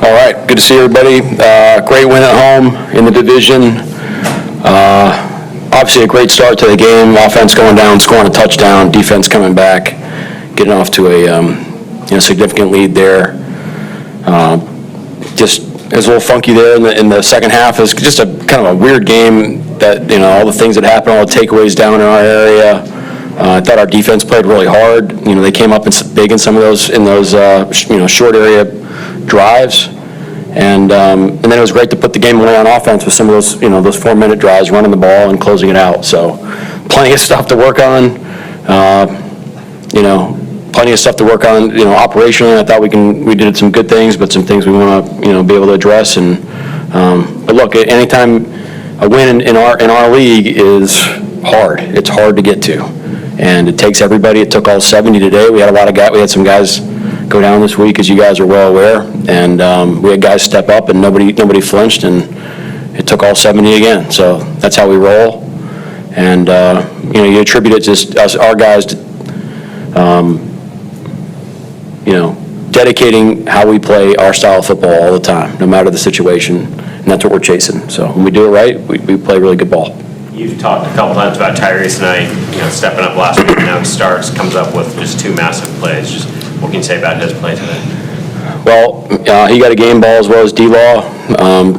All right, good to see everybody. Great win at home in the division. Obviously a great start to the game. Offense going down, scoring a touchdown. Defense coming back, getting off to a significant lead there. Just it was a little funky there in the second half. It was just a kind of a weird game that all the things that happened, all the takeaways down in our area. I thought our defense played really hard. They came up big in some of those short area drives, and then it was great to put the game away on offense with some of those those 4-minute drives, running the ball and closing it out. So plenty of stuff to work on. Plenty of stuff to work on. Operationally, I thought we did some good things, but some things we want to be able to address. And but look, anytime a win in our league is hard. It's hard to get to, and it takes everybody. It took all 70 today. We had a lot of guys. We had some guys go down this week, as you guys are well aware, and we had guys step up, and nobody flinched, and it took all 70 again. So that's how we roll, and you attribute it just us, our guys, dedicating how we play our style of football all the time, no matter the situation, and that's what we're chasing. So when we do it right, we play really good ball. You've talked a couple times about Tyrese tonight, stepping up last week, now he starts, comes up with just 2 massive plays. Just what can you say about his play today? Well, he got a game ball as well as D-Law.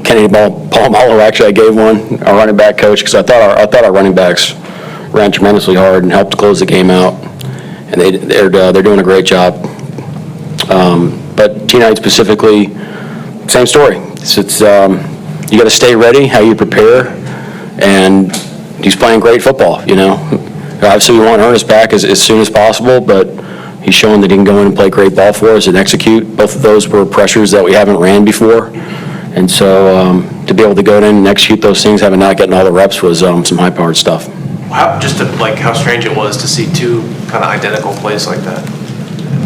Kennedy Palomalo, actually, I gave one, our running back coach, because I thought our running backs ran tremendously hard and helped close the game out, and they're doing a great job. But T-Night specifically, same story. It's you got to stay ready, how you prepare, and he's playing great football. Obviously we want Ernest back as soon as possible, but he's shown that he can go in and play great ball for us and execute. Both of those were pressures that we haven't ran before, and so to be able to go in and execute those things, having not gotten all the reps, was some high-powered stuff. How strange it was to see 2 kind of identical plays like that.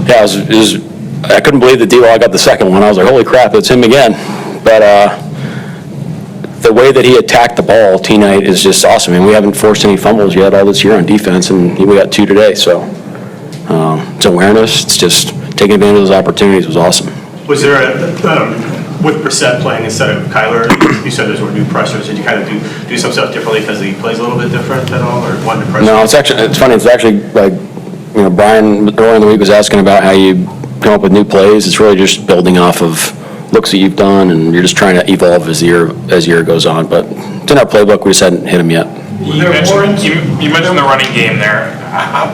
Yeah, it was I couldn't believe that D-Law got the second one. I was like, holy crap, it's him again. But the way that he attacked the ball, T-Night, is just awesome. I mean, we haven't forced any fumbles yet all this year on defense, and we got 2 today. So it's awareness. It's just taking advantage of those opportunities was awesome. Was there with Brissett playing instead of Kyler, you said those were new pressures. Did you kind of do some stuff differently because he plays a little bit different at all, or one pressure? No, it's funny. It's actually like, Brian earlier in the week was asking about how you come up with new plays. It's really just building off of looks that you've done, and you're just trying to evolve as the year goes on. But it's in our playbook. We just hadn't hit them yet. You mentioned the running game there.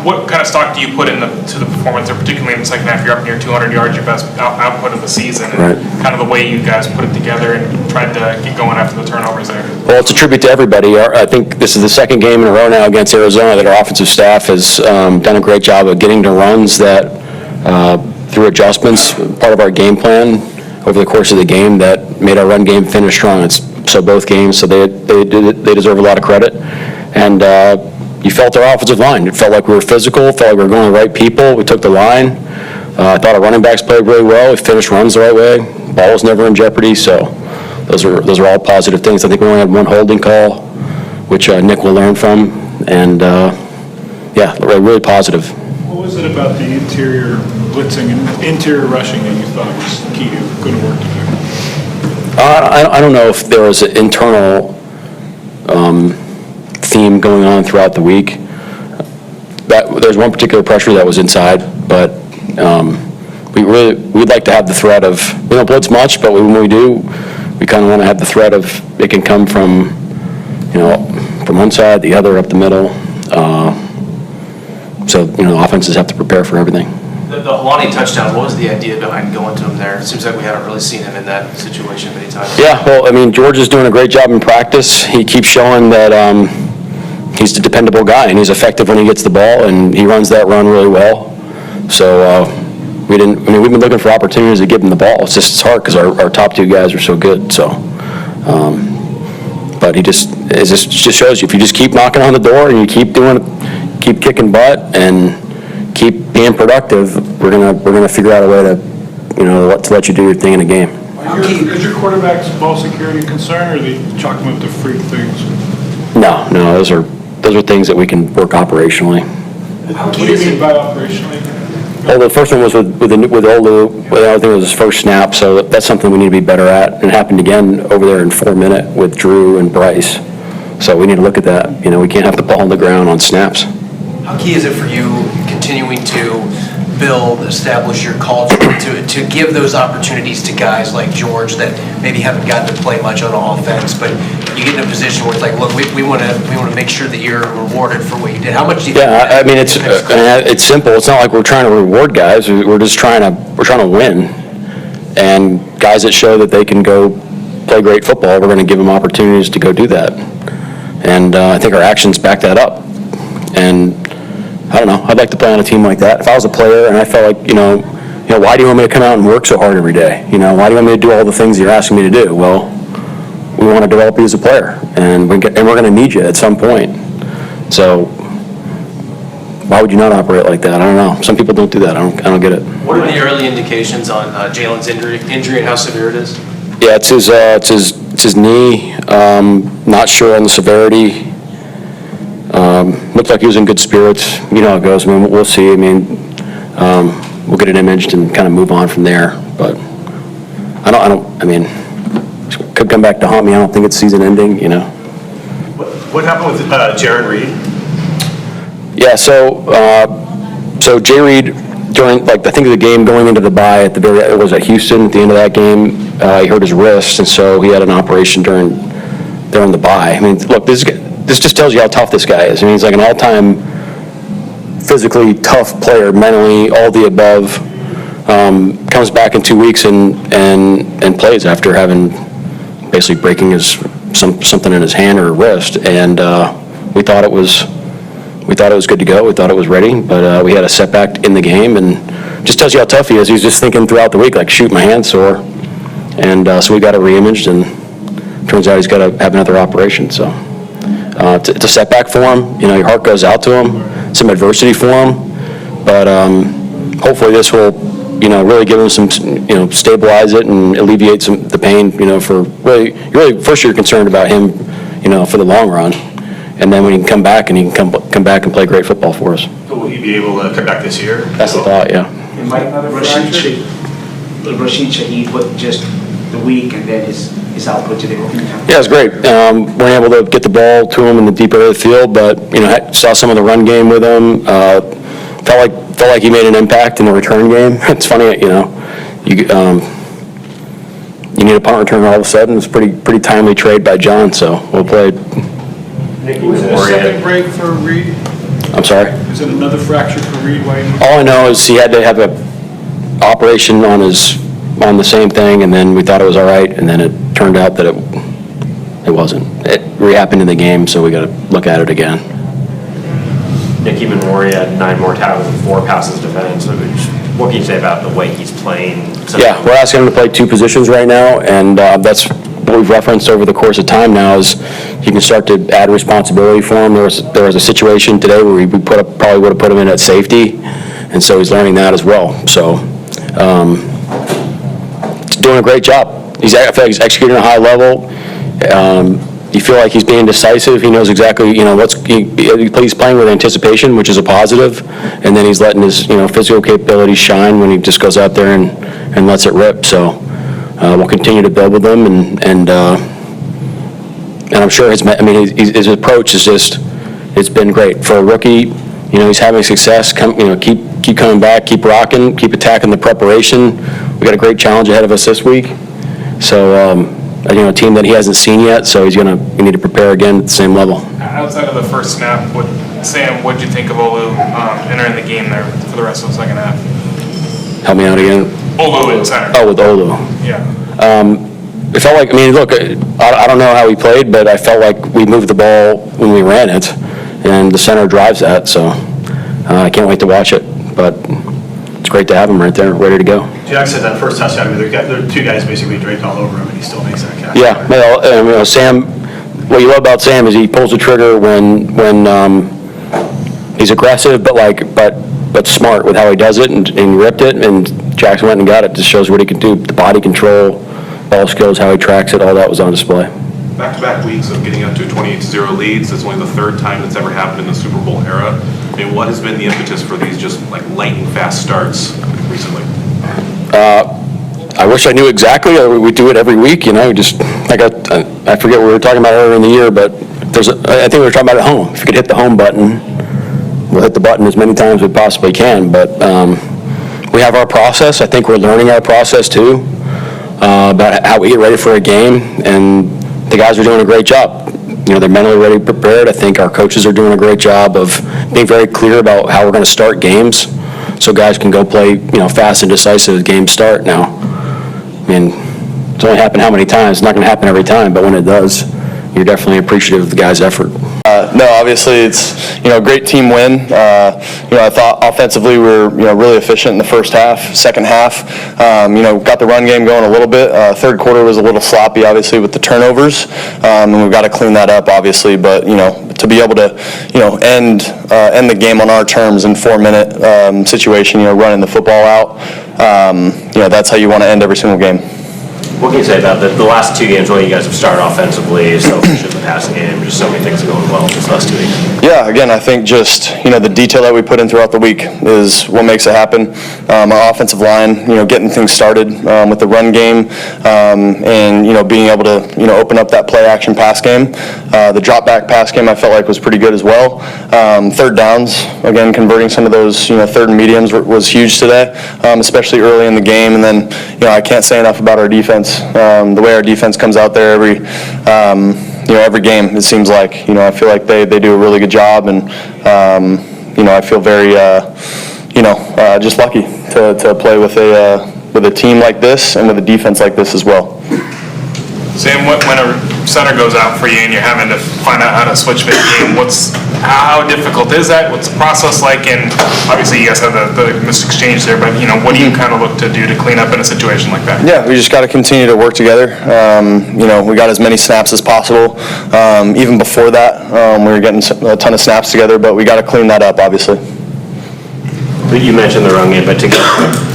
What kind of stock do you put into the performance there, particularly in the second half? You're up near 200 yards, your best output of the season. Right. Kind of the way you guys put it together and tried to get going after the turnovers there. Well, it's a tribute to everybody. I think this is the second game in a row now against Arizona that our offensive staff has done a great job of getting to runs that, through adjustments, part of our game plan over the course of the game, that made our run game finish strong. So both games, so they deserve a lot of credit. And you felt our offensive line. It felt like we were physical, felt like we were going to the right people. We took the line. I thought our running backs played really well. We finished runs the right way. Ball was never in jeopardy, so those are all positive things. I think we only had 1 holding call, which Nick will learn from, and really positive. What was it about the interior blitzing and interior rushing that you thought was key to good work today? I don't know if there was an internal theme going on throughout the week. There's one particular pressure that was inside, but we'd like to have the threat of, we don't blitz much, but when we do, we kind of want to have the threat of it can come from one side, the other, up the middle. So offenses have to prepare for everything. The Lonnie touchdown, what was the idea behind going to him there? It seems like we haven't really seen him in that situation many times. Yeah, well, I mean, George is doing a great job in practice. He keeps showing that he's the dependable guy, and he's effective when he gets the ball, and he runs that run really well. So we've been looking for opportunities to give him the ball. It's hard because our top 2 guys are so good. So, but it just shows you, if you just keep knocking on the door and you keep kicking butt and keep being productive, we're gonna figure out a way to let you do your thing in a game. Is your quarterback's ball security a concern, or they chalk him up to freak things? No, those are things that we can work operationally. What do you mean by operationally? Well, the first one was with Olu. Well, I think it was his first snap, so that's something we need to be better at. And it happened again over there in 4-minute with Drew and Bryce. So we need to look at that. We can't have the ball on the ground on snaps. How key is it for you continuing to build, establish your culture, to give those opportunities to guys like George that maybe haven't gotten to play much on offense, but you get in a position where it's like, look, we want to make sure that you're rewarded for what you did. How much do you think? Yeah, I mean, it's simple. It's not like we're trying to reward guys. We're just trying to win. And guys that show that they can go play great football, we're going to give them opportunities to go do that. And I think our actions back that up. And I don't know, I'd like to play on a team like that. If I was a player and I felt like, why do you want me to come out and work so hard every day? Why do you want me to do all the things you're asking me to do? Well, we want to develop you as a player, and we're going to need you at some point. So why would you not operate like that? I don't know. Some people don't do that. I don't get it. What are the early indications on Jalen's injury and how severe it is? Yeah, it's his knee. Not sure on the severity. Looked like he was in good spirits. You know how it goes. I mean, we'll see. I mean, we'll get it imaged and kind of move on from there. But I mean, could come back to haunt me. I don't think it's season ending, What happened with Jared Reed? Yeah, so Jay Reed, during, I think the game going into the bye it was at Houston, at the end of that game, he hurt his wrist, and so he had an operation during the bye. I mean, look, this just tells you how tough this guy is. I mean, he's like an all-time physically tough player, mentally, all the above. Comes back in 2 weeks and plays after having basically breaking something in his hand or wrist, and we thought it was good to go. We thought it was ready, but we had a setback in the game, and just tells you how tough he is. He's just thinking throughout the week, like, shoot, my hand's sore, and so we got it reimaged, and turns out he's got to have another operation. So it's a setback for him. Your heart goes out to him. Some adversity for him, but hopefully this will, really give him some, stabilize it and alleviate the pain. For really first you're concerned about him, for the long run. And then when he can come back, and he can come back and play great football for us. So will he be able to come back this year? That's the thought, yeah. And Mike, Rashid Shaheed, what, just the week and then his output today? Yeah, it was great. Weren't able to get the ball to him in the deep area of the field, but, saw some of the run game with him. Felt like he made an impact in the return game. It's funny, you need a punt return all of a sudden. It's pretty timely trade by John, so well played. Was it a second break for Reed? I'm sorry? Is it another fracture for Reed? All I know is he had to have an operation on the same thing, and then we thought it was all right, and then it turned out that it wasn't. It re-happened in the game, so we got to look at it again. Nick Ebenwari had 9 more tackles and 4 passes defense. What can you say about the way he's playing? Yeah, we're asking him to play 2 positions right now, and that's what we've referenced over the course of time now is he can start to add responsibility for him. There was a situation today where we probably would have put him in at safety, and so he's learning that as well. So he's doing a great job. I feel like he's executing at a high level. You feel like he's being decisive. He knows exactly, he's playing with anticipation, which is a positive, and then he's letting his, physical capabilities shine when he just goes out there and lets it rip. So we'll continue to build with him, and I'm sure his approach is it's been great for a rookie. He's having success. Keep coming back, keep rocking, keep attacking the preparation. We got a great challenge ahead of us this week. So. A team that he hasn't seen yet, so we need to prepare again at the same level. Outside of the first snap, Sam, what did you think of Olu entering the game there for the rest of the second half? Help me out again. Olu in center. Oh, with Olu. Yeah. It felt like, look, I don't know how he played, but I felt like we moved the ball when we ran it, and the center drives that, so I can't wait to watch it. But it's great to have him right there, ready to go. Jackson, that first touchdown, there are 2 guys basically draped all over him, and he still makes that catch. Yeah, Sam, what you love about Sam is he pulls the trigger when he's aggressive, but smart with how he does it, and he ripped it, and Jackson went and got it. Just shows what he can do, the body control, ball skills, how he tracks it, all that was on display. back-to-back weeks of getting up to 28-0 leads. It's only the third time that's ever happened in the Super Bowl era. I mean, what has been the impetus for these just like lightning fast starts recently? I wish I knew exactly. We do it every week, just, I forget what we were talking about earlier in the year, but I think we were talking about at home. If you could hit the home button, we'll hit the button as many times as we possibly can, but we have our process. I think we're learning our process too, about how we get ready for a game, and the guys are doing a great job. They're mentally ready, prepared. I think our coaches are doing a great job of being very clear about how we're going to start games, so guys can go play, fast and decisive as games start. Now, it's only happened how many times? It's not going to happen every time, but when it does, you're definitely appreciative of the guys' effort. No, obviously it's a great team win. I thought offensively we were really efficient in the first half. Second half, got the run game going a little bit. Third quarter was a little sloppy, obviously, with the turnovers, and we've got to clean that up, obviously. But to be able to end the game on our terms in 4-minute situation, running the football out, that's how you want to end every single game. What can you say about the last two games when you guys have started offensively, so efficient in the passing game, just so many things are going well these last 2 weeks? Yeah, again, I think just, the detail that we put in throughout the week is what makes it happen. Our offensive line, getting things started with the run game, and, being able to, open up that play action pass game. The drop back pass game I felt like was pretty good as well. Third downs, again, converting some of those, third and mediums was huge today, especially early in the game. And then, I can't say enough about our defense. The way our defense comes out there every game, it seems like, I feel like they do a really good job, and, I feel very, just lucky to play with a team like this and with a defense like this as well. Sam, when a center goes out for you and you're having to find out how to switch mid-game, how difficult is that? What's the process like? And obviously you guys have the missed exchange there, but what do you kind of look to do to clean up in a situation like that? Yeah, we just got to continue to work together. We got as many snaps as possible. Even before that, we were getting a ton of snaps together, but we got to clean that up, obviously. You mentioned the run game, but to get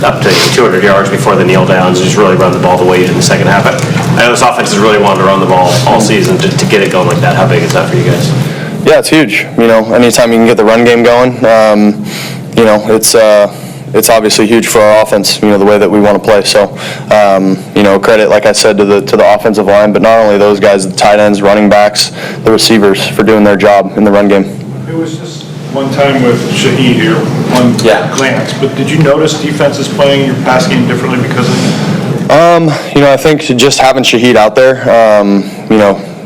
up to 200 yards before the kneel downs, just really run the ball the way you did in the second half. I know this offense has really wanted to run the ball all season. To get it going like that, how big is that for you guys? Yeah, it's huge. Anytime you can get the run game going, it's obviously huge for our offense. The way that we want to play. So, credit, like I said, to the offensive line, but not only those guys, the tight ends, running backs, the receivers for doing their job in the run game. It was just one time with Shaheed here, one glance, but did you notice defenses playing your pass game differently because of it? I think just having Shaheed out there,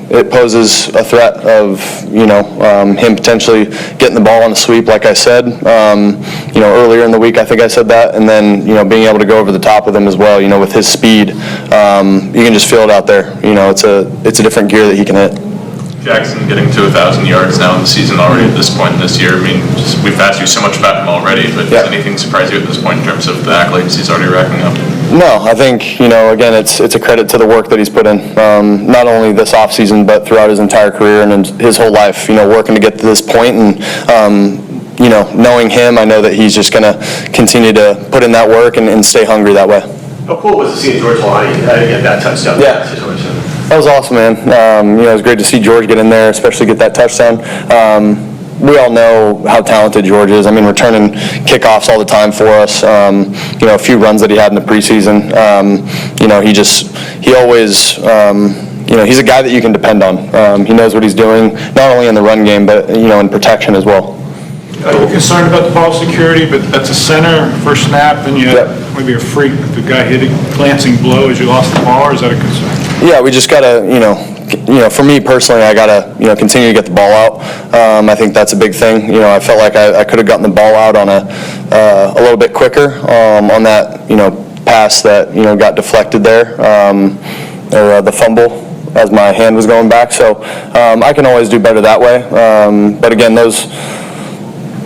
it poses a threat of, him potentially getting the ball on a sweep, like I said, earlier in the week, I think I said that, and then, being able to go over the top with him as well, with his speed, you can just feel it out there. It's a different gear that he can hit. Jackson getting to 1,000 yards now in the season already at this point this year. We've asked you so much about him already, but does anything surprise you at this point in terms of the accolades he's already racking up? No, I think, again, it's a credit to the work that he's put in, not only this offseason, but throughout his entire career and his whole life, working to get to this point. And, knowing him, I know that he's just going to continue to put in that work and stay hungry that way. How cool was to see George Lonnie get that touchdown in that situation? That was awesome, man. It was great to see George get in there, especially get that touchdown. We all know how talented George is. Returning kickoffs all the time for us. A few runs that he had in the preseason. He always, he's a guy that you can depend on. He knows what he's doing, not only in the run game, but, in protection as well. Are you concerned about the ball security, but that's a center first snap, and you had maybe a freak, the guy hit a glancing blow as you lost the ball, or is that a concern? Yeah, we just got to, for me personally, I got to, continue to get the ball out. I think that's a big thing. I felt like I could have gotten the ball out on a little bit quicker on that, pass that, got deflected there, or the fumble as my hand was going back. So I can always do better that way. But again,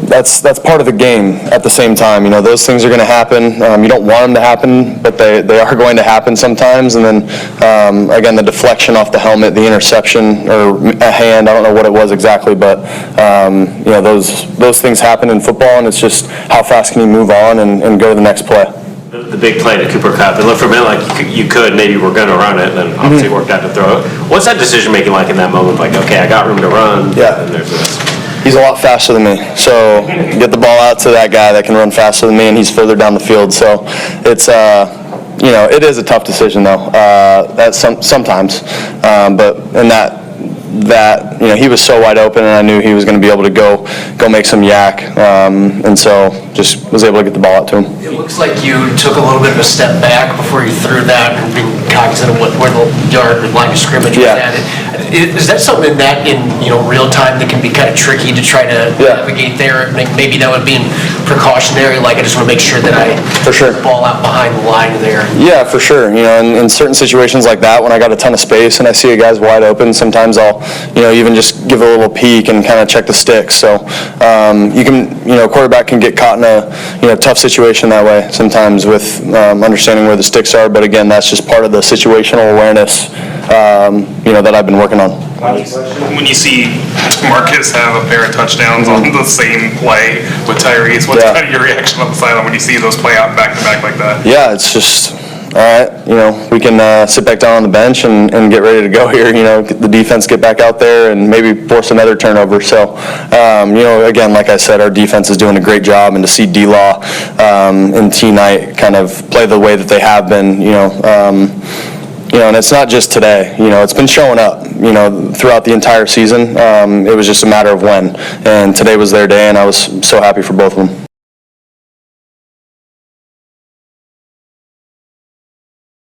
that's part of the game at the same time. Those things are going to happen. You don't want them to happen, but they are going to happen sometimes. And then, again, the deflection off the helmet, the interception, or a hand, I don't know what it was exactly, but, those things happen in football, and it's just how fast can you move on and go to the next play. The big play to Cooper Kupp, it looked for a minute like you could, maybe we're going to run it, then obviously it worked out to throw it. What's that decision-making like in that moment? Like, okay, I got room to run, Yeah. and there's this. He's a lot faster than me, so get the ball out to that guy that can run faster than me, and he's further down the field. So it's, it is a tough decision though. Sometimes, but in that he was so wide open, and I knew he was going to be able to go make some yak, and so just was able to get the ball out to him. It looks like you took a little bit of a step back before you threw that, and being cognizant of where the yard line of scrimmage was Yeah. at. Is that something that in real time that can be kind of tricky to try to navigate there? Maybe that would be precautionary, like I just want to make sure that I For sure. get the ball out behind the line there. Yeah, for sure. In certain situations like that, when I got a ton of space and I see a guy's wide open, sometimes I'll, even just give a little peek and kind of check the sticks. So you can, quarterback can get caught in a, tough situation that way sometimes with understanding where the sticks are. But again, that's just part of the situational awareness, that I've been working on. When you see Marcus have a pair of touchdowns on the same play with Tyrese, what's kind of your reaction on the sideline when you see those play out back to back like that? Yeah, it's just, all right, we can sit back down on the bench and get ready to go here, get the defense get back out there and maybe force another turnover. So, again, like I said, our defense is doing a great job, and to see D-Law and T-Knight kind of play the way that they have been, and it's not just today, it's been showing up, throughout the entire season. It was just a matter of when, and today was their day, and I was so happy for both of them.